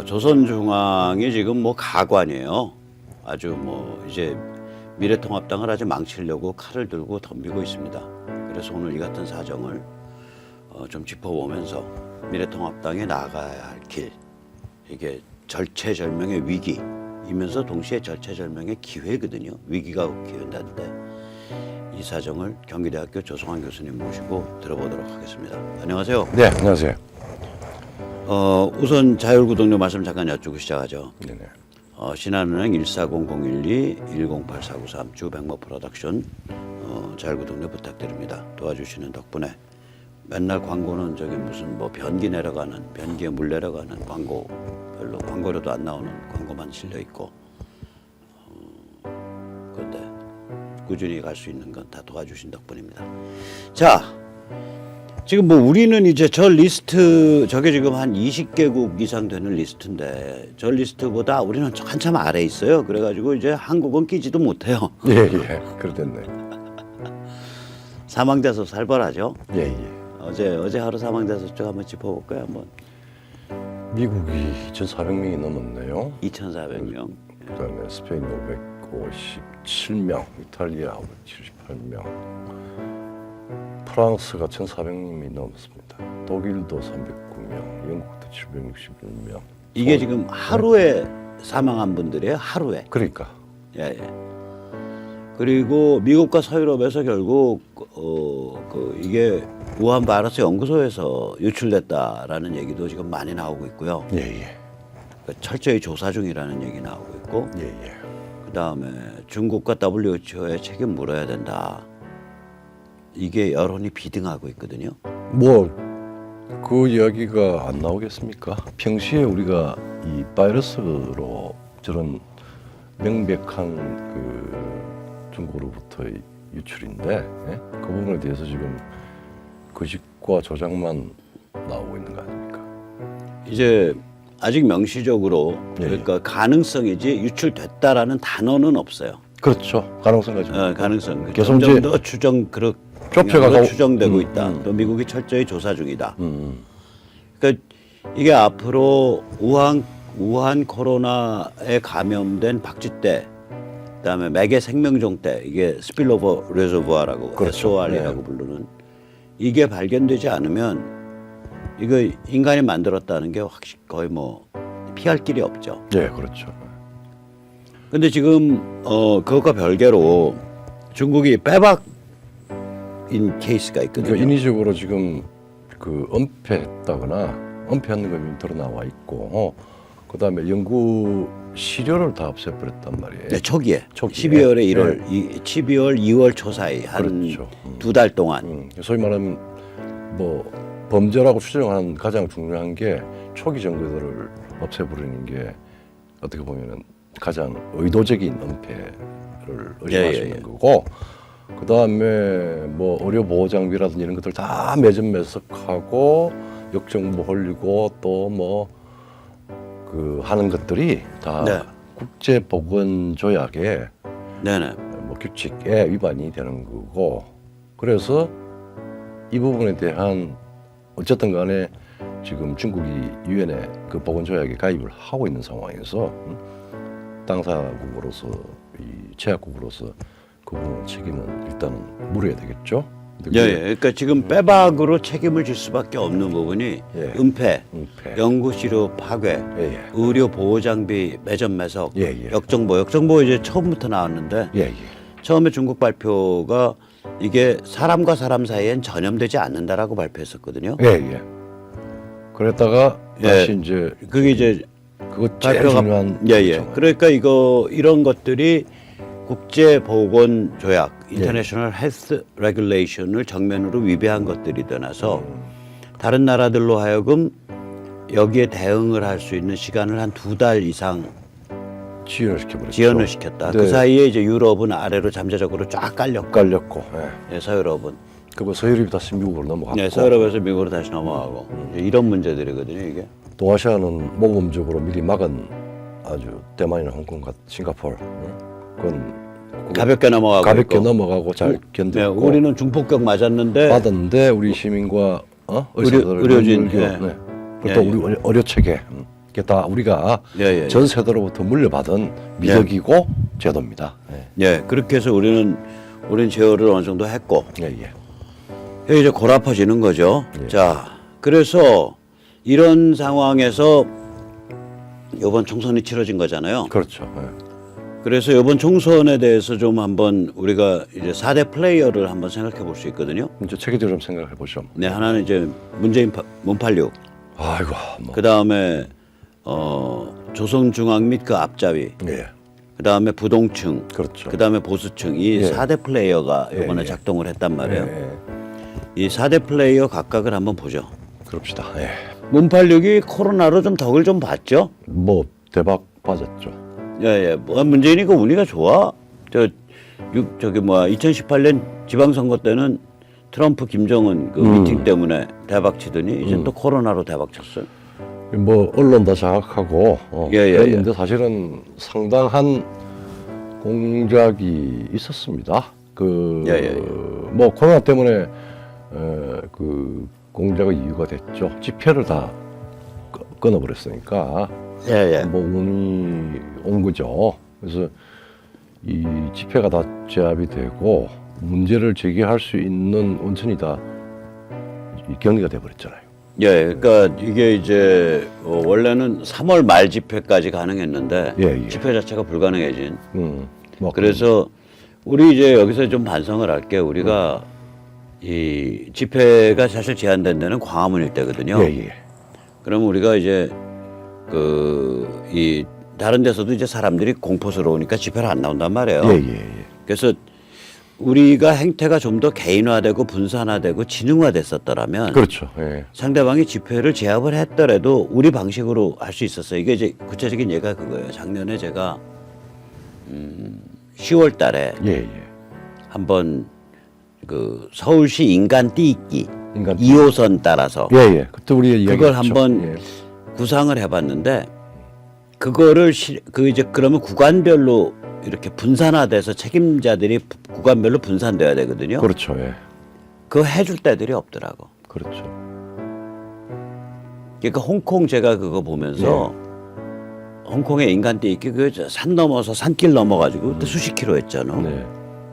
조선중앙이 지금 뭐 가관이에요. 아주 뭐 이제 미래통합당을 아주 망치려고 칼을 들고 덤비고 있습니다. 그래서 오늘 이 같은 사정을 좀 짚어보면서 미래통합당이 나아가야 할 길, 이게 절체절명의 위기이면서 동시에 절체절명의 기회거든요. 위기가 기회인데 이 사정을 경기대학교 조성환 교수님 모시고 들어보도록 하겠습니다. 안녕하세요. 네, 안녕하세요. 우선 자율구독료 말씀 잠깐 여쭈고 시작하죠. 네네. 신한은행 14001-108493 주백모 프로덕션 자율구독료 부탁드립니다. 도와주시는 덕분에 맨날 광고는 저기 무슨 뭐 변기 내려가는, 변기에 물 내려가는 광고, 별로 광고료도 안 나오는 광고만 실려 있고, 그런데 꾸준히 갈 수 있는 건 다 도와주신 덕분입니다. 자, 지금 뭐 우리는 이제 저 리스트, 저게 지금 한 20개국 이상 되는 리스트인데 저 리스트보다 우리는 한참 아래에 있어요. 그래가지고 이제 한국은 끼지도 못해요. 예, 그렇겠네. 사망자 수 살벌하죠. 예. 어제 하루 사망자 수 쭉 한번 짚어볼까요? 한번. 미국이 2,400명이 넘었네요. 2,400명. 그다음에 스페인 557명, 이탈리아 578명, 프랑스가 1,400명이 넘었습니다. 독일도 309명, 영국도 761명. 이게 지금 하루에 사망한 분들이에요. 하루에. 그러니까. 예. 그리고 미국과 서유럽에서 결국 이게 우한 바이러스 연구소에서 유출됐다라는 얘기도 지금 많이 나오고 있고요. 예. 철저히 조사 중이라는 얘기 나오고 있고. 예. 그다음에 중국과 WHO에 책임 물어야 된다. 이게 여론이 비등하고 있거든요. 뭐 그 이야기가 안 나오겠습니까? 평시에 우리가 이 바이러스로 저런 명백한 그 중국으로부터의 유출인데, 예? 그 부분에 대해서 지금 거짓과 조작만 나오고 있는 거 아닙니까? 이제 아직 명시적으로 그러니까 가능성이지 유출됐다라는 단어는 없어요. 그렇죠. 가능성 가지고. 가능성. 계속 점점 이제 더 좁혀가고 추정되고 있다. 또 미국이 철저히 조사 중이다. 그러니까 이게 앞으로 우한 코로나에 감염된 박쥐떼, 그다음에 매개 생명종떼, 이게 스필로버 레저부아라고 그렇죠. SOR이라고 부르는, 이게 발견되지 않으면 이거 인간이 만들었다는 게 확실히 거의 뭐 피할 길이 없죠. 네, 그렇죠. 근데 지금 그것과 별개로 중국이 빼박인 케이스가 있거든요. 그러니까 인위적으로 지금 그 은폐했다거나 은폐한 것이 드러나와 있고, 그다음에 연구 시료를 다 없애버렸단 말이에요. 네, 초기에. 12월에 1월, 12월, 2월 초 사이 한 그렇죠. 두 달 동안. 소위 말하면 뭐 범죄라고 추정하는 가장 중요한 게 초기 증거들을 없애버리는 게 어떻게 보면은 가장 의도적인 은폐를 의심할 수 있는 거고, 그 다음에 뭐 의료 보호 장비라든지 이런 것들 다 매점매석하고 역정보 올리고 또 뭐 그 하는 것들이 다 국제보건조약에 뭐 규칙에 위반이 되는 거고, 그래서 이 부분에 대한 어쨌든 간에 지금 중국이 유엔에 그 보건조약에 가입을 하고 있는 상황에서 당사국으로서 이 제약국으로서 그 부분 책임은 일단은 물어야 되겠죠. 그러니까 지금 빼박으로 책임을 질 수밖에 없는 부분이 은폐, 연구시료 파괴, 의료 보호 장비 매점 매석, 역정보 이제 처음부터 나왔는데 처음에 중국 발표가 이게 사람과 사람 사이엔 전염되지 않는다라고 발표했었거든요. 그랬다가 다시 이제 그게 이제 그거 제일 중요한 그러니까 이런 것들이 국제보건조약 (International Health Regulation을) 정면으로 위배한 것들이 되나서 다른 나라들로 하여금 여기에 대응을 할 수 있는 시간을 한 2달 이상 지연을 시켰다. 그 사이에 이제 유럽은 아래로 잠재적으로 쫙 깔렸고, 서유럽은 그리고 서유럽이 다시 미국으로 넘어갔고, 서유럽에서 미국으로 다시 넘어가고, 이런 문제들이거든요. 이게 동아시아는 모범적으로 미리 막은 아주 대만이나 홍콩, 싱가포르, 그건 가볍게 넘어가고 잘 견뎠고, 우리는 중폭격 맞았는데 우리 시민과 의료진, 그리고 또 우리 의료 체계 이게 다 우리가 예, 예. 전 세대로부터 물려받은 미덕이고 제도입니다. 예. 예, 그렇게 해서 우리는 제어를 어느 정도 했고 예, 예. 여기 이제 골아퍼지는 거죠. 예. 자, 그래서 이런 상황에서 이번 총선이 치러진 거잖아요. 그렇죠. 예. 그래서 이번 총선에 대해서 좀 한번 우리가 이제 4대 플레이어를 한번 생각해 볼 수 있거든요. 이제 체계적으로 좀 생각해 보죠. 네, 하나는 이제 문재인 문팔육, 아이고, 뭐. 그 다음에 조선중앙 및 그 앞잡이, 예. 그 다음에 부동층, 그렇죠. 그 다음에 보수층 이 예. 4대 플레이어가 예, 이번에 예. 작동을 했단 말이에요. 예, 예. 이 4대 플레이어 각각을 한번 보죠. 그럽시다. 예. 문팔육이 코로나로 좀 덕을 좀 봤죠. 뭐 대박 빠졌죠. 예. 뭐 문재인이 그 운이가 좋아. 저기 2018년 지방선거 때는 트럼프 김정은 그 미팅 때문에 대박 치더니 이제 또 코로나로 대박 쳤어요. 뭐 언론 다 장악하고 예. 그랬는데 사실은 상당한 공작이 있었습니다. 예. 뭐 코로나 때문에 그 공작의 이유가 됐죠. 집회를 다 끊어버렸으니까 예. 뭐 운이 온 거죠. 그래서 이 집회가 다 제압이 되고 문제를 제기할 수 있는 온천이 다 격리가 돼버렸잖아요. 예, 그러니까 이게 이제 원래는 3월 말 집회까지 가능했는데 예. 집회 자체가 불가능해진. 뭐 그래서 우리 이제 여기서 좀 반성을 할게요. 우리가 이 집회가 사실 제한된 데는 광화문 일대거든요. 예. 그러면 우리가 이제 이 다른 데서도 이제 사람들이 공포스러우니까 집회를 안 나온단 말이에요. 예. 그래서 우리가 행태가 좀 더 개인화되고 분산화되고 지능화됐었더라면 그렇죠. 예. 상대방이 집회를 제압을 했더라도 우리 방식으로 할 수 있었어요. 이게 이제 구체적인 예가 그거예요. 작년에 제가 10월 달에 예. 한번 그 서울시 인간 띄기 인간 2호선 따라서 예. 그때 우리 그걸 한번 구상을 해봤는데 그거를 이제 그러면 구간별로 이렇게 분산화돼서 책임자들이 구간별로 분산돼야 되거든요. 그렇죠. 예. 그거 해줄 때들이 없더라고. 그렇죠. 그러니까 홍콩 제가 그거 보면서 홍콩의 인간 띄기 그산 넘어서 산길 넘어가지고 그때 수십 킬로 했잖아. 네.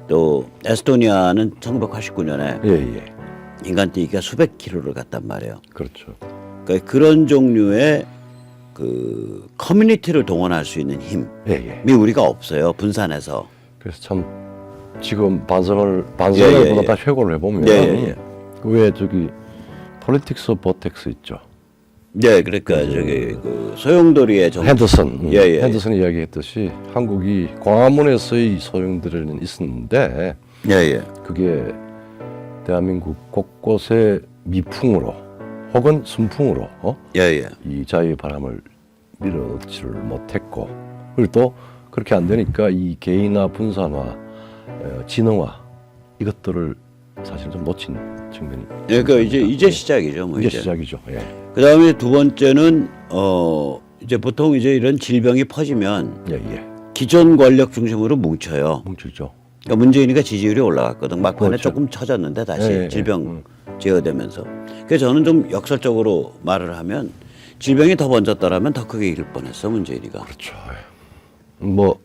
또 에스토니아는 1989년에 예. 인간 띄기가 수백 킬로를 갔단 말이에요. 그렇죠. 그러니까 그런 종류의 그 커뮤니티를 동원할 수 있는 힘이 예. 우리가 없어요. 분산해서. 그래서 참 지금 반성을 예. 보다 다 회고를 해보면 예. 왜 저기 폴리틱스 버텍스 있죠. 네, 그러니까 저기 그 소용돌이의 핸더슨, 예. 핸더슨이 이야기했듯이 한국이 광화문에서의 소용돌이는 있었는데 예. 그게 대한민국 곳곳에 미풍으로 혹은 순풍으로 예. 이 자유의 바람을 밀어넣지를 못했고 그리고 또 그렇게 안 되니까 이 개인화, 분산화, 진흥화 이것들을 사실 좀 놓친 측면이. 그러니까 이제 시작이죠, 뭐 이제 시작이죠. 예. 그다음에 두 번째는 이제 보통 이제 이런 질병이 퍼지면 예. 기존 권력 중심으로 뭉쳐요. 뭉치죠. 그러니까 문재인이가 지지율이 올라갔거든. 막판에 그렇죠. 조금 처졌는데 다시 예. 질병 제어되면서. 그래서 저는 좀 역설적으로 말을 하면 질병이 더 번졌더라면 더 크게 이길 뻔했어 문재인이가. 그렇죠. 뭐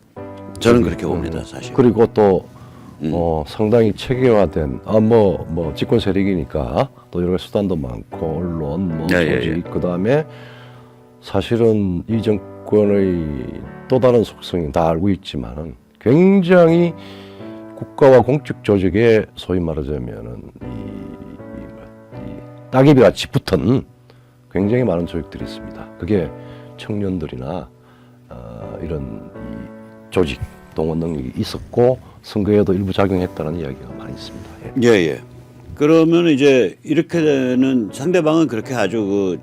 저는 그렇게 봅니다, 사실. 그리고 또 상당히 체계화된 뭐 집권 세력이니까 또 여러 가지 수단도 많고 언론 뭐 조직 그다음에 사실은 이 정권의 또 다른 속성이 다 알고 있지만은 굉장히 국가와 공적 조직에 소위 말하자면은 이 따개비 같이 붙은 굉장히 많은 조직들이 있습니다. 그게 청년들이나 이런 이 조직 동원 능력이 있었고 선거에도 일부 작용했다는 이야기가 많이 있습니다. 예. 그러면 이제 이렇게 되는 상대방은 그렇게 아주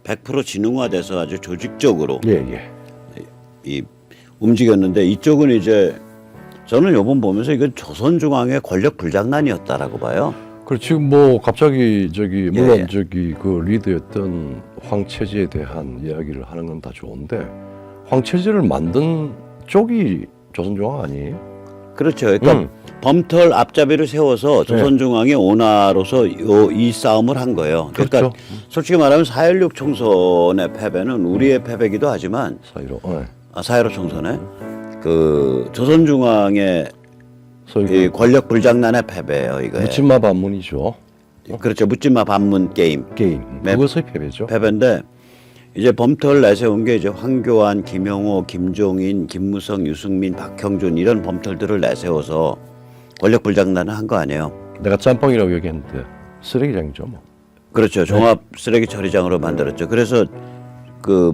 100% 지능화돼서 아주 조직적으로 이 움직였는데 이쪽은 이제 저는 요번 보면서 이건 조선중앙의 권력 불장난이었다라고 봐요. 그리고 지금 뭐 갑자기 물론 저기 그 리더였던 황체제에 대한 이야기를 하는 건 다 좋은데 황체제를 만든 쪽이 조선중앙 아니에요? 그렇죠. 그러니까 범털 앞잡이를 세워서 조선중앙의 오나로서 이 싸움을 한 거예요. 그러니까 그렇죠. 솔직히 말하면 4.16 총선의 패배는 우리의 패배기도 하지만 사이로. 4.15 총선에 그 조선중앙의 소위 이 권력 불장난의 패배예요. 이거. 묻지마 반문이죠. 그렇죠. 묻지마 반문 게임. 네. 그것의 패배죠. 패배인데 이제 범털 내세운 게 이제 황교안, 김영호, 김종인, 김무성, 유승민, 박형준 이런 범털들을 내세워서 권력 불장난을 한 거 아니에요. 내가 짬뽕이라고 얘기했는데 쓰레기장이죠, 뭐. 그렇죠. 종합 쓰레기 처리장으로 만들었죠. 그래서 그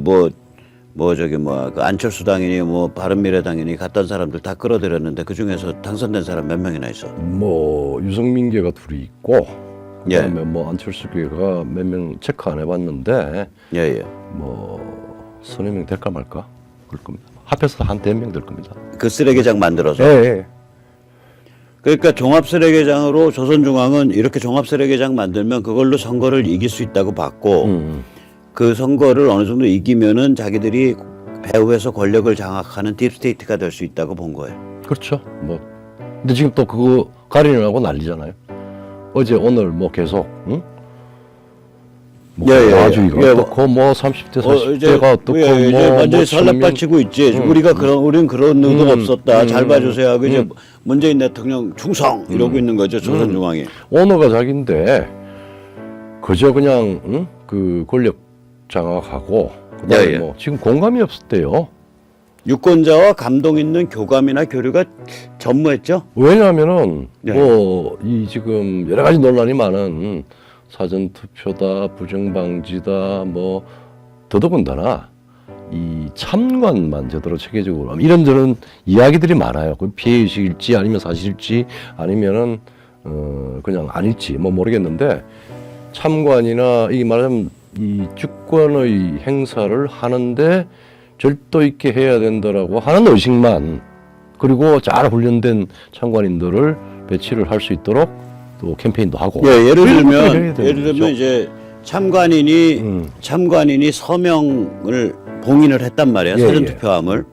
그 안철수당이니 뭐 바른미래당이니 갔던 사람들 다 끌어들였는데 그 중에서 당선된 사람 몇 명이나 있어? 뭐 유승민계가 둘이 있고 예. 그다음에 뭐 안철수계가 몇 명 체크 안 해봤는데 예예. 뭐 서너 명 될까 말까 그럴 겁니다. 합해서 한 100명 될 겁니다. 그 쓰레기장 만들어서. 예. 그러니까 종합쓰레기장으로 조선중앙은 이렇게 종합쓰레기장 만들면 그걸로 선거를 이길 수 있다고 봤고 그 선거를 어느 정도 이기면은 자기들이 배후에서 권력을 장악하는 딥스테이트가 될 수 있다고 본 거예요. 그렇죠. 뭐 근데 지금 또 그거 가리려고 난리잖아요. 어제 오늘 뭐 계속 응? 뭐 아주 이거 어떻고 뭐 30대 40대가 어떻고 이제 뭐 완전히 설레빠치고 있지. 우리는 그런 의도가 없었다. 잘 봐주세요 하고 이제 문재인 대통령 충성 이러고 있는 거죠. 조선중앙이. 오너가 자기인데 그저 그냥 응? 그 권력 장악하고 그다음에 예. 뭐 지금 공감이 없었대요. 유권자와 감동 있는 교감이나 교류가 전무했죠. 왜냐하면은 네. 뭐 이 지금 여러 가지 논란이 많은 사전 투표다, 부정 방지다, 뭐 더더군다나 이 참관만 제대로 체계적으로 이런저런 이야기들이 많아요. 그 피해 의식일지 아니면 사실일지 아니면은 그냥 아닐지 뭐 모르겠는데 참관이나 이 말하자면 이 주권의 행사를 하는데 절도 있게 해야 된다라고 하는 의식만 그리고 잘 훈련된 참관인들을 배치를 할 수 있도록 또 캠페인도 하고. 예, 예를 들면 이제 참관인이 서명을 봉인을 했단 말이에요. 예, 사전 예. 투표함을.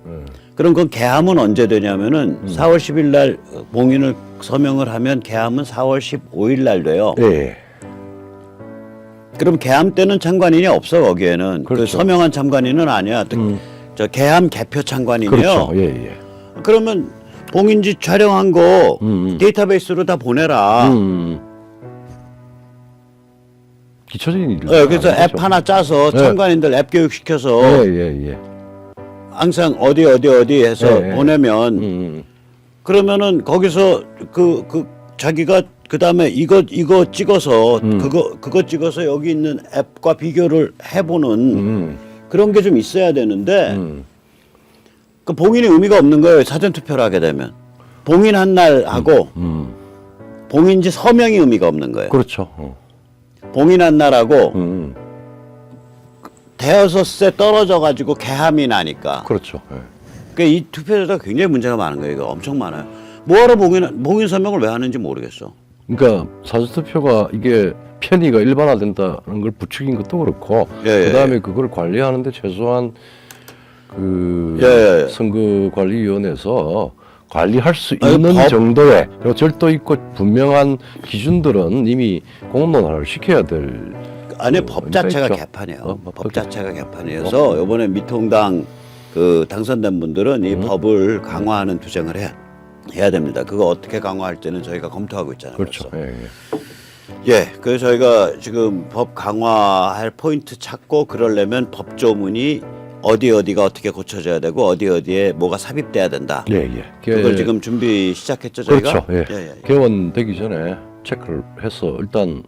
그럼 그 개함은 언제 되냐면은 4월 10일 날 봉인을 서명을 하면 개함은 4월 15일 날 돼요. 예. 그럼 개함 때는 참관인이 없어 거기에는. 그 그렇죠. 서명한 참관인은 아니야. 저 개함 개표 참관인이요. 그렇죠. 예, 예. 그러면 봉인지 촬영한 거 데이터베이스로 다 보내라. 기초적인 일. 네, 그래서 앱 하나 짜서 네. 참관인들 앱 교육시켜서 예. 항상 어디 해서 네. 보내면 그러면은 거기서 자기가 그다음에 이거 찍어서 그거 찍어서 여기 있는 앱과 비교를 해보는 그런 게 좀 있어야 되는데 그 봉인이 의미가 없는 거예요. 사전 투표를 하게 되면 봉인한 날 하고 봉인지 서명이 의미가 없는 거예요. 그렇죠. 봉인한 날하고 대여섯 세 떨어져 가지고 개함이 나니까. 그렇죠. 예. 그러니까 이 투표제도가 굉장히 문제가 많은 거예요. 이거 엄청 많아요. 뭐하러 봉인 서명을 왜 하는지 모르겠어. 그러니까 사전투표가 이게 편의가 일반화된다는 걸 부추긴 것도 그렇고 예, 그다음에 그걸 관리하는데 최소한 그 예. 선거관리위원회에서 관리할 수 아니, 있는 정도의 그리고 절도 있고 분명한 기준들은 이미 공론화를 시켜야 될 안에 법 자체가 있죠. 개판이에요. 법 자체가 개판이어서 이번에 미통당 그 당선된 분들은 이 법을 강화하는 투쟁을 해야 됩니다. 그거 어떻게 강화할지는 저희가 검토하고 있잖아요. 그렇죠. 벌써. 예. 예, 그래서 저희가 지금 법 강화할 포인트 찾고 그러려면 법조문이 어디가 어떻게 고쳐져야 되고 어디에 뭐가 삽입돼야 된다. 예. 그걸 지금 준비 시작했죠 저희가. 그렇죠. 예. 개원되기 전에 체크를 해서 일단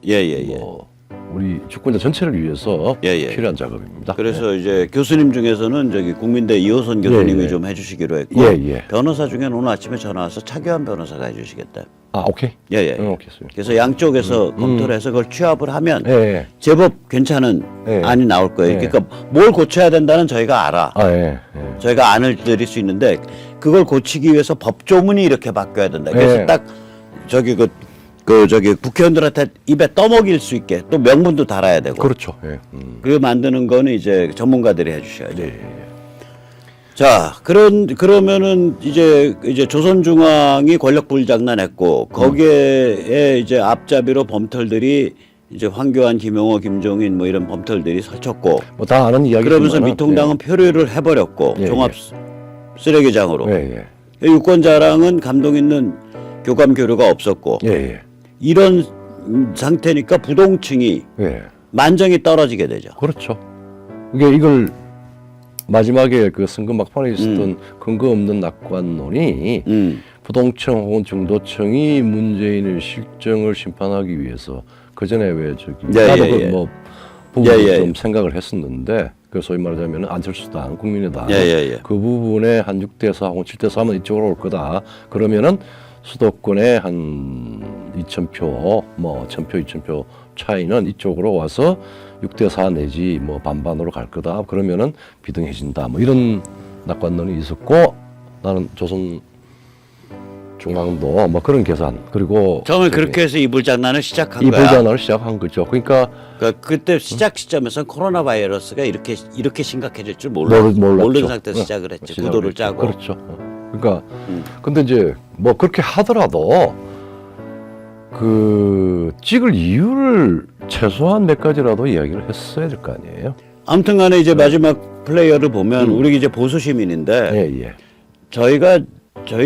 뭐 우리 주권자 전체를 위해서 필요한 작업입니다. 그래서 이제 교수님 중에서는 저기 국민대 이호선 교수님이 좀 해주시기로 했고 변호사 중에는 오늘 아침에 전화 와서 차교환 변호사가 해주시겠다. 아, 오케이. 오케이. 그래서 양쪽에서 검토를 해서 그걸 취합을 하면 제법 괜찮은 안이 나올 거예요. 그러니까 뭘 고쳐야 된다는 저희가 알아. 저희가 안을 드릴 수 있는데 그걸 고치기 위해서 법조문이 이렇게 바뀌어야 된다. 그래서 딱 저기 저기 국회의원들한테 입에 떠먹일 수 있게 또 명분도 달아야 되고. 그렇죠. 그거 만드는 거는 이제 전문가들이 해주셔야죠. 자, 그러면은 이제 조선중앙이 권력 불장난했고 거기에 이제 앞잡이로 범털들이 이제 황교안, 김용호, 김종인 뭐 이런 범털들이 설쳤고 뭐 다 아는 이야기. 그러면서 미통당은 표류를 해버렸고 예, 종합 쓰레기장으로 예, 유권자랑은 감동 있는 교감 교류가 없었고 예, 예, 이런 상태니까 부동층이 예. 만정이 떨어지게 되죠. 그렇죠. 이걸 마지막에 그 선거 막판에 있었던 근거 없는 낙관론이 부동층 혹은 중도층이 문재인의 실정을 심판하기 위해서 그 전에 왜 저기 나도 그 부분을 좀 생각을 했었는데 그 소위 말하자면 안철수당, 국민의당 그 부분에 한 6대4 혹은 7대4 하면 이쪽으로 올 거다. 그러면은 수도권에 한 2,000표, 뭐 1,000표, 2,000표 차이는 이쪽으로 와서 6대4 내지 뭐 반반으로 갈 거다. 그러면은 비등해진다. 뭐 이런 낙관론이 있었고 나는 조선 중앙도 뭐 그런 계산 그리고 처음에 그렇게 해서 이불장난을 시작한 거야. 이불장난을 시작한 거죠. 그러니까 그때 시작 시점에서 코로나 바이러스가 이렇게 심각해질 줄 모르는 상태에서 시작을 했지. 구도를 짜고. 그렇죠. 그러니까 근데 이제 뭐 그렇게 하더라도 그 찍을 이유를 최소한 몇 가지라도 이야기를 했어야 될 거 아니에요. 아무튼간에 이제 마지막 플레이어를 보면 우리 이제 보수 시민인데 예. 저희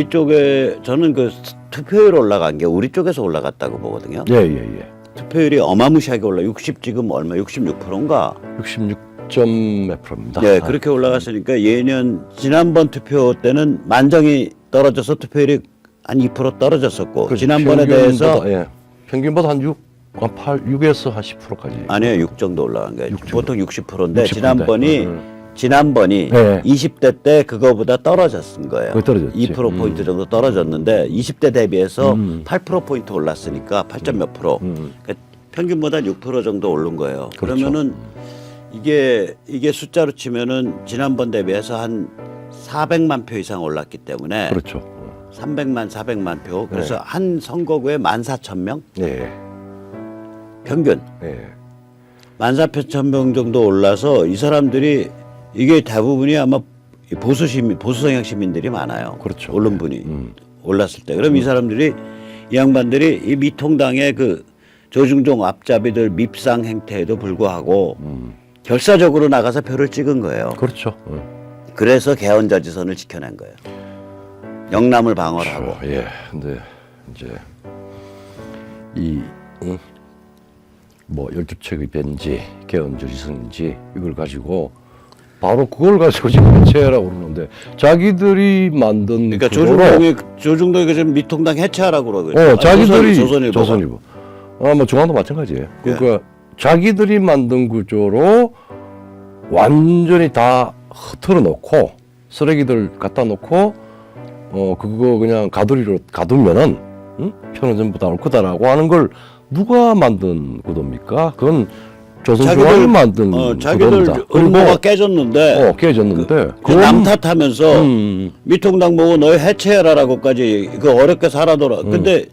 쪽에 저는 그 투표율 올라간 게 우리 쪽에서 올라갔다고 보거든요. 예. 투표율이 어마무시하게 올라 60 지금 얼마 66%인가? 66점 몇 프로입니다. 네, 그렇게 올라갔으니까 예년 지난번 투표 때는 만정이 떨어져서 투표율이 한 2% 떨어졌었고 그렇죠. 지난번에 대해서 평균보다 한 6에서 한 10%까지. 아니요, 6 정도 올라간 거예요. 6 보통 60%인데 60%인데. 지난번이 네. 20대 때 그거보다 떨어졌은 거예요. 거의 떨어졌지. 2%포인트 정도 떨어졌는데 20대 대비해서 8%포인트 올랐으니까 8점 몇 프로. 그러니까 평균보다 6% 정도 오른 거예요. 그렇죠. 그러면은 이게 숫자로 치면은 지난번 대비해서 한 400만 표 이상 올랐기 때문에 그렇죠. 300만, 400만 표. 그래서 한 선거구에 14,000명 예. 평균. 예. 14,000명 정도 올라서 이 사람들이 이게 대부분이 아마 보수 성향 시민들이 많아요. 그렇죠. 오른 분이 올랐을 때. 그럼 이 사람들이 이 양반들이 이 미통당의 그 조중동 앞잡이들 밉상 행태에도 불구하고 결사적으로 나가서 표를 찍은 거예요. 그렇죠. 그래서 개헌자지선을 지켜낸 거예요. 영남을 방어를 하고. 예. 근데 이제 뭐 12책의 변지, 개헌자지선인지 이걸 가지고 바로 그걸 가지고 지금 해체하라고 그러는데 자기들이 만든 그러니까 조중동이 지금 미통당 해체하라고 그러고요. 자기들이 조선일보. 뭐 중앙도 마찬가지예요. 그러니까 자기들이 만든 구조로 완전히 다 흐트러 놓고 쓰레기들 갖다 놓고 그거 그냥 가두리로 가두면은 표는 전부 다 올 거다라고 하는 걸 누가 만든 구도입니까? 그건 조선중앙이 만든 자기들 음모가 깨졌는데 남 탓하면서 미통당 보고 너희 해체해라라고까지 그 어렵게 살아돌아. 근데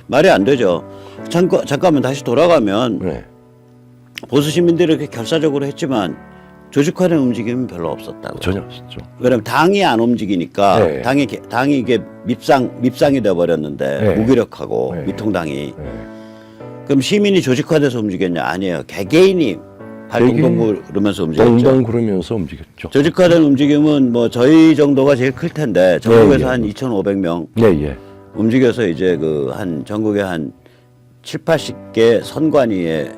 말이 안 되죠. 잠깐만 다시 돌아가면 보수 시민들이 이렇게 결사적으로 했지만 조직화된 움직임은 별로 없었다고. 전혀 없었죠. 왜냐면 당이 안 움직이니까 당이 이게 밉상이 돼 버렸는데 무기력하고 미통당이. 그럼 시민이 조직화돼서 움직였냐? 아니에요. 개개인이 발동동 구르면서 움직였죠. 동동 구르면서 움직였죠. 조직화된 움직임은 뭐 저희 정도가 제일 클 텐데 전국에서 한 2,500명 움직여서 이제 그 한 전국에 한 7, 80개 선관위에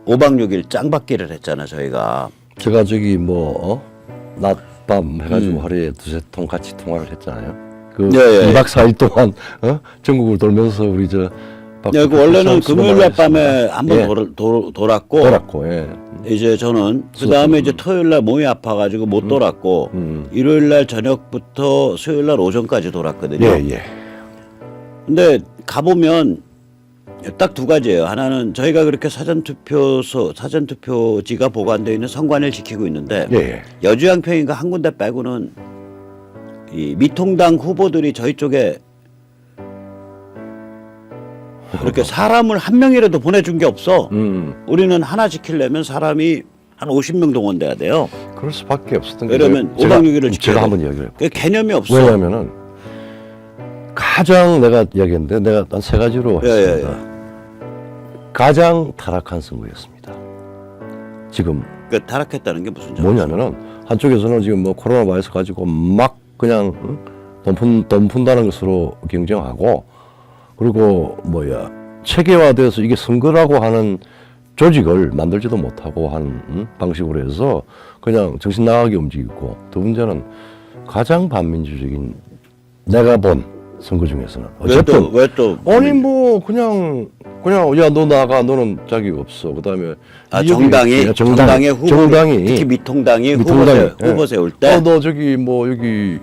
5박 6일 짱박기를 했잖아 저희가. 제가 저기 낮밤 해가지고 하루에 2-3통 같이 통화를 했잖아요. 그 2박 4일 동안 전국을 돌면서 우리 그 원래는 금요일 날 밤에 한번 돌았고 이제 저는 그 다음에 이제 토요일 날 몸이 아파가지고 못 돌았고 일요일 날 저녁부터 수요일 날 오전까지 돌았거든요. 근데 가보면 딱 두 가지예요. 하나는 저희가 그렇게 사전투표지가 보관되어 있는 선관위를 지키고 있는데 여주양평인가 한 군데 빼고는 이 미통당 후보들이 저희 쪽에 그렇게 사람을 한 명이라도 보내준 게 없어. 우리는 하나 지키려면 사람이 한 50명 동원돼야 돼요. 그럴 수밖에 없었던 게 왜냐면 5박 6일을 지켜야 제가 돼. 한번 이야기를 그 개념이 없어. 왜냐하면은 가장 내가 이야기했는데 내가 한 세 가지로 했습니다. 가장 타락한 선거였습니다. 지금 그 타락했다는 게 무슨 뭐냐면은 한쪽에서는 지금 뭐 코로나 바이러스 가지고 막 그냥 돈 푼다는 것으로 경쟁하고 그리고 뭐야 체계화돼서 이게 선거라고 하는 조직을 만들지도 못하고 하는 방식으로 해서 그냥 정신 나가게 움직이고 두 번째는 가장 반민주적인 내가 본 선거 중에서는 어쨌든 왜또 아니 뭐 그냥 야 너 나가 너는 자격 없어 그다음에 정당의 후보 정당이 특히 미통당이 미통당이, 후보 세울 때 너 저기 뭐 여기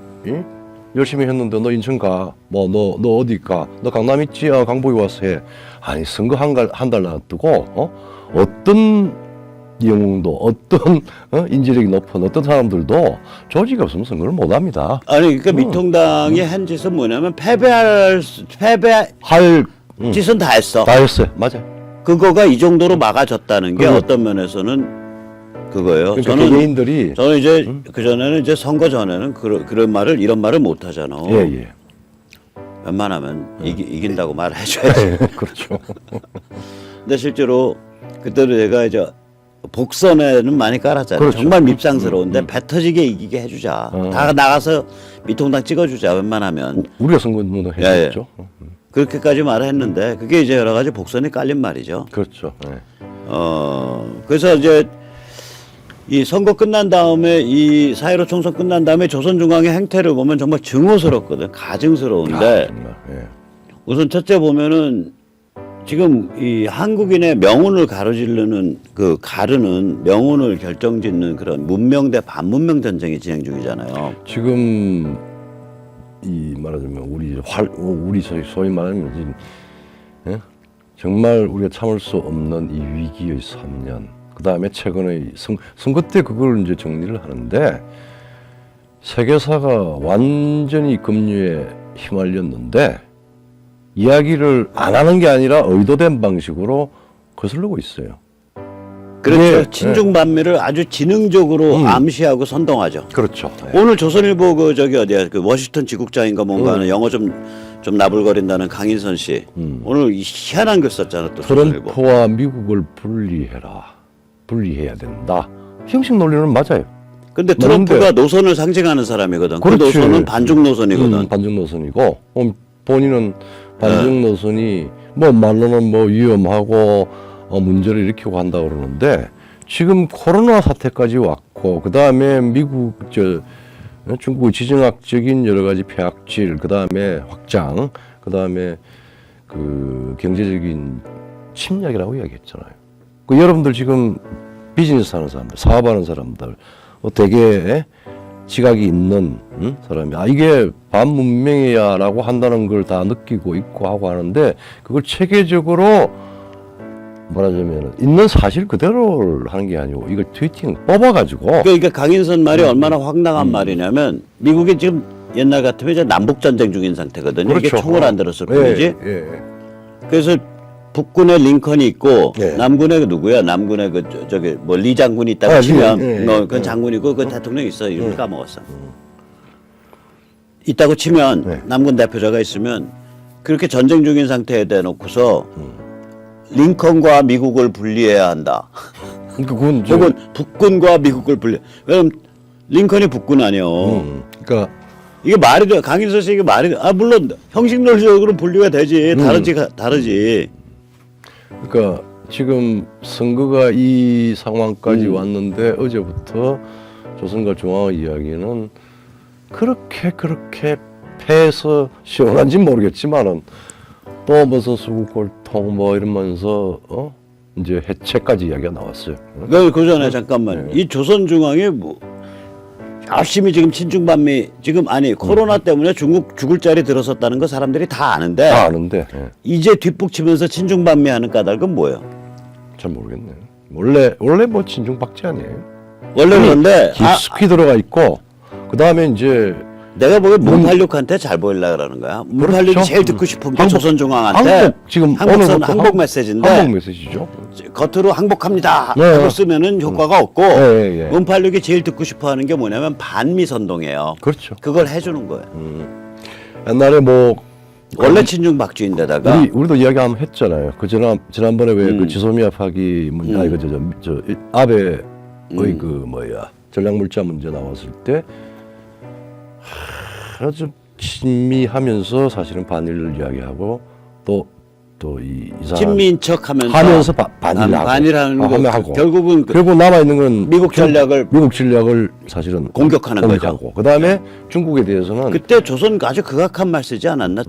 열심히 했는데 너 인천 가 뭐 너 어디 가 너 강남 있지 강북에 와서 해 아니 선거 한 달 놔두고 어떤 영웅도 어떤 인지력이 높은 어떤 사람들도 조직이 없으면 선거를 못 합니다. 아니 그러니까 미통당이 한 짓은 뭐냐면 패배할 짓은 다 했어. 다 했어요. 맞아요. 그거가 이 정도로 막아졌다는 게 그리고- 어떤 면에서는 그거예요. 그러니까 개개인들이 저는 이제 그 전에는 이제 선거 전에는 그런 말을 이런 말을 못 하잖아. 예. 웬만하면 이긴다고 말을 해줘야지. 그렇죠. 근데 실제로 그때도 제가 이제 복선에는 많이 깔았잖아요. 그렇죠. 정말 밉상스러운데 배 터지게 이기게 해주자. 다 나가서 미통당 찍어주자. 웬만하면 우리가 선거운동 예, 했었죠. 그렇게까지 말을 했는데 그게 이제 여러 가지 복선이 깔린 말이죠. 그렇죠. 예. 그래서 이제 이 선거 끝난 다음에 이 4.15 총선 끝난 다음에 조선중앙의 행태를 보면 정말 증오스럽거든. 가증스러운데 정말. 예. 우선 첫째 보면은 지금 이 한국인의 명운을 가로지르는 가르는 명운을 결정짓는 그런 문명 대 반문명 전쟁이 진행 중이잖아요. 지금 이 말하자면 우리 소위 말하면 지금 정말 우리가 참을 수 없는 이 위기의 3년. 그 다음에 최근의 선거 때 그걸 이제 정리를 하는데 세계사가 완전히 급류에 휘말렸는데 이야기를 안 하는 게 아니라 의도된 방식으로 거슬르고 있어요. 그렇죠. 네, 친중반미를 아주 지능적으로 암시하고 선동하죠. 그렇죠. 오늘 조선일보 어디야 워싱턴 지국장인가 뭔가 하는 영어 좀 나불거린다는 강인선 씨 오늘 희한한 글 썼잖아 또 조선일보. 트럼프와 미국을 분리해야 된다. 형식 논리는 맞아요. 근데 트럼프가 노선을 상징하는 사람이거든. 그 그렇지. 노선은 반중 노선이거든. 반중 노선이고 본인은 반중 노선이 뭐 말로는 뭐 위험하고 문제를 일으키고 한다 그러는데 지금 코로나 사태까지 왔고 그 다음에 미국 중국의 지정학적인 여러 가지 폐악질 그 다음에 확장 그 다음에 그 경제적인 침략이라고 이야기했잖아요. 그 여러분들 지금 비즈니스 하는 사람들, 사업하는 사람들, 되게 지각이 있는 사람이 이게 반문명이야라고 한다는 걸 다 느끼고 있고 하고 하는데 그걸 체계적으로 말하자면 있는 사실 그대로를 하는 게 아니고 이걸 트위팅 뽑아가지고 그러니까 강인선 말이 얼마나 황당한 말이냐면 미국이 지금 옛날 같으면 이제 남북 전쟁 중인 상태거든요. 그렇죠. 이게 총을 안 들었을 뿐이지. 예. 그래서 북군에 링컨이 있고 예. 남군에 누구야? 남군에 저기 뭐 리 장군이 있다고 치면 그 장군이고 그 대통령 있어. 이름 까먹었어. 있다고 치면 남군 대표자가 있으면 그렇게 전쟁 중인 상태에 대놓고서 링컨과 미국을 분리해야 한다. 그러니까 그건 혹은 북군과 미국을 분리. 왜냐면 링컨이 북군 아니요. 그러니까 이게 말이 돼. 강인선 씨 이게 말이 돼. 물론 형식 논리적으로 분리가 되지. 다르지. 그러니까 지금 선거가 이 상황까지 왔는데 어제부터 조선과 중앙의 이야기는 그렇게 패해서 시원한지 모르겠지만은 또 무슨 수국골통 뭐 이러면서 이제 해체까지 이야기가 나왔어요. 그 전에 잠깐만 이 조선중앙이 뭐 열심히 지금 친중반미 지금 코로나 때문에 중국 죽을 자리 들어섰다는 거 사람들이 다 아는데 다 아는데 이제 뒷북치면서 친중반미 하는 까닭은 뭐예요? 잘 모르겠네요. 원래 뭐 친중박지 아니에요. 원래 그런데 깊숙이 들어가 있고 그 다음에 이제 내가 보기엔 문팔육한테 잘 보이려 그러는 거야. 문팔육이 그렇죠. 제일 듣고 싶은 게 항복, 조선중앙한테 항복, 지금 항복선 오늘부터 항복 메시지인데 항복 메시지죠. 겉으로 항복합니다 네. 하고 쓰면은 효과가 없고 네. 문팔육이 제일 듣고 싶어하는 게 뭐냐면 반미선동이에요. 그렇죠. 그걸 해주는 거예요. 옛날에 뭐 원래 친중 박쥐인데다가 우리도 이야기 한번 했잖아요. 그 지난번에 왜 그 지소미아 파기 문제, 아니 저 아베의 그 뭐야 전략물자 문제 나왔을 때 아주 친미하면서 사실은 반일을 이야기하고 또 이 이상 친미인 척하면서 반일하고 반일하는 거 하고 결국은 결국 남아 있는 건 미국 전략을 사실은 공격하는 거죠. 그 다음에 중국에 대해서는 그때 조선 아주 극악한 말 쓰지 않았나?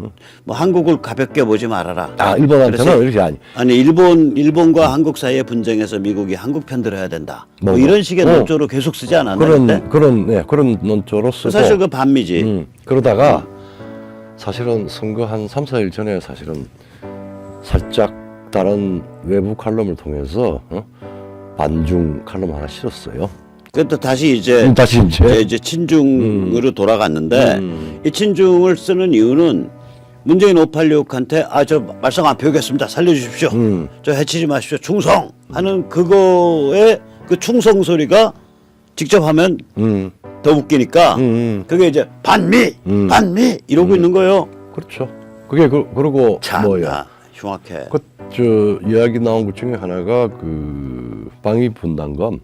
뭐 한국을 가볍게 보지 말아라. 일본한테는 그래서 이렇게 아니 일본과 한국 사이의 분쟁에서 미국이 한국 편 들어야 된다. 뭐 이런 식의 논조로 계속 쓰지 않았나? 그런 논조로 쓰고 사실 그 반미지. 그러다가 사실은 선거 한 3, 4일 전에 사실은 살짝 다른 외부 칼럼을 통해서 반중 칼럼 하나 실었어요. 그것도 다시 이제 친중으로 돌아갔는데 이 친중을 쓰는 이유는 문재인 586한테 저 말썽 안 피우겠습니다. 살려주십시오. 저 해치지 마십시오. 충성 하는 그거에 그 충성 소리가 직접 하면 더 웃기니까 그게 이제 반미 이러고 있는 거예요. 그렇죠. 그게 그리고 뭐야 흉악해. 저 이야기 나온 것 중에 하나가 그 방위분담금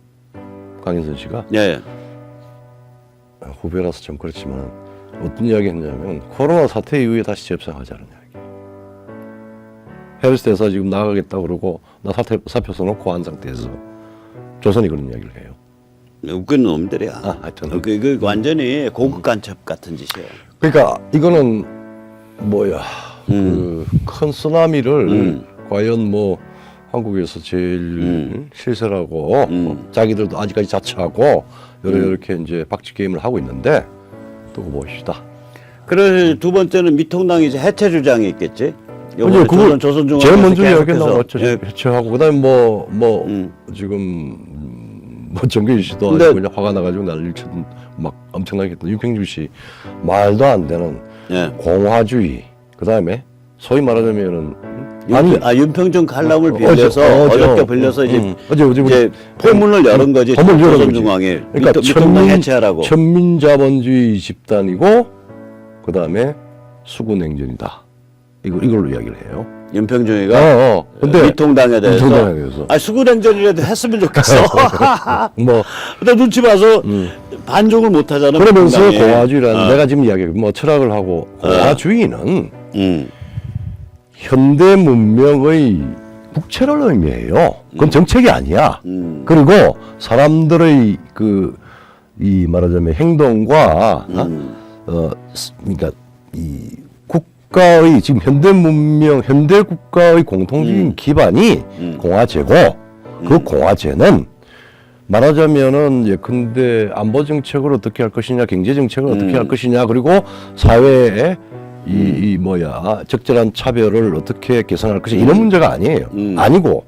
강인선 씨가 후배라서 좀 그렇지만 어떤 이야기 했냐면 코로나 사태 이후에 다시 재협상하자는 이야기. 헤르스 대사 지금 나가겠다 그러고 나 사표 써놓고 한 상태에서 조선이 그런 이야기를 해요. 웃기는 놈들이야. 하여튼 그 완전히 고급 간첩 같은 짓이에요. 그러니까 이거는 뭐야 그 큰 쓰나미를 과연 뭐 한국에서 제일 실세라고 자기들도 아직까지 자처하고 이렇게 이제 박쥐 게임을 하고 있는데 또 봅시다. 그래서 두 번째는 미통당 이제 해체 주장이 있겠지. 그걸 조선중앙 제일 먼저 이야기 나왔죠. 해체하고 그다음에 뭐 지금 뭐 정규희 씨도 아주 그냥 화가 나가지고 난리를 치던 막 엄청나게 했던 윤평주 씨 말도 안 되는 공화주의. 그다음에 소위 말하자면은 윤평준 칼럼을 빌려서 어저께 빌려서 이제 포문을 열은 거지. 조선중앙에 그러니까 미통당 해체하라고. 천민자본주의 집단이고 그다음에 수군행전이다. 이걸로 이야기를 해요. 윤평준이가 근데 미통당에 대해서 수군행전이라도 했으면 좋겠어. 근데 눈치 봐서 반종을 못 하잖아. 그러면서 공화주의라는 내가 지금 이야기해 뭐 철학을 하고 공화주의는 현대 문명의 국체를 의미해요. 그건 정책이 아니야. 그리고 사람들의 이 말하자면 행동과 그러니까 이 국가의 지금 현대 문명, 현대 국가의 공통적인 기반이 공화제고 그 공화제는 말하자면은 예컨대 안보 정책을 어떻게 할 것이냐, 경제 정책을 어떻게 할 것이냐, 그리고 사회에 이 적절한 차별을 어떻게 개선할 것이냐 이런 문제가 아니에요. 아니고